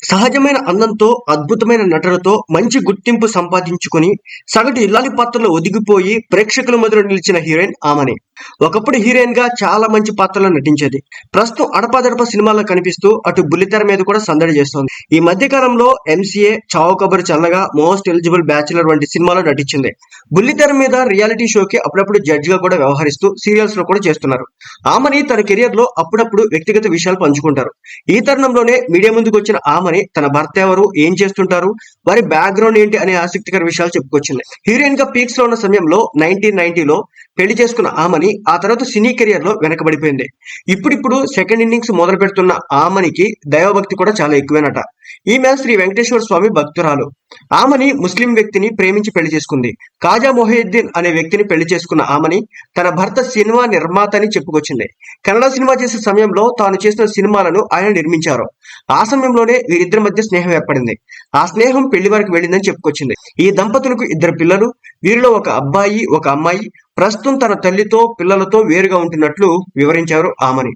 సహజమైన అందంతో, అద్భుతమైన నటనతో మంచి గుర్తింపు సంపాదించుకొని సగటు ఇల్లాలి పాత్రలో ఒదిగిపోయి ప్రేక్షకుల మధ్యలో నిలిచిన హీరోయిన్ ఆమని. ఒకప్పుడు హీరోయిన్ గా చాలా మంచి పాత్రలో నటించేది. ప్రస్తుతం అడపాదడపా సినిమాల్లో కనిపిస్తూ అటు బుల్లితెర మీద కూడా సందడి చేస్తోంది. ఈ మధ్య కాలంలో ఎంసీఏ, చావు కబురు చల్లగా, మోస్ట్ ఎలిజిబుల్ బ్యాచులర్ వంటి సినిమాలో నటించింది. బుల్లితెర మీద రియాలిటీ షోకి అప్పుడప్పుడు జడ్జ్ గా కూడా వ్యవహరిస్తూ సీరియల్స్ లో కూడా చేస్తున్నారు. ఆమని తన కెరియర్ లో అప్పుడప్పుడు వ్యక్తిగత విషయాలు పంచుకుంటారు. ఈ తరుణంలోనే మీడియా ముందుకు వచ్చిన ఆమని తన భర్త ఎవరు, ఏం చేస్తుంటారు, వారి బ్యాక్గ్రౌండ్ ఏంటి అనే ఆసక్తికర విషయాలు చెప్పుకొచ్చింది. హీరోయిన్ గా పీక్స్ లో ఉన్న సమయంలో 1990లో పెళ్లి చేసుకున్న ఆమని ఆ తర్వాత సినీ కెరియర్ లో వెనకబడిపోయింది. ఇప్పుడిప్పుడు సెకండ్ ఇన్నింగ్స్ మొదలు పెడుతున్న ఆమనికి దైవభక్తి కూడా చాలా ఎక్కువేనట. ఈమె శ్రీ వెంకటేశ్వర స్వామి భక్తురాలు. ఆమని ముస్లిం వ్యక్తిని ప్రేమించి పెళ్లి చేసుకుంది. కాజా మొహియుద్దీన్ అనే వ్యక్తిని పెళ్లి చేసుకున్న ఆమని తన భర్త సినిమా నిర్మాత అని చెప్పుకొచ్చింది. కన్నడ సినిమా చేసే సమయంలో తాను చేసిన సినిమాలను ఆయన నిర్మించారు. ఆ సమయంలోనే వీరిద్దరి మధ్య స్నేహం ఏర్పడింది. ఆ స్నేహం పెళ్లి వరకు వెళ్ళిందని చెప్పుకొచ్చింది. ఈ దంపతులకు 2 పిల్లలు, వీరిలో ఒక అబ్బాయి, ఒక అమ్మాయి. ప్రస్తుతం తన తల్లితో, పిల్లలతో వేరుగా ఉంటున్నట్లు వివరించారు ఆమని.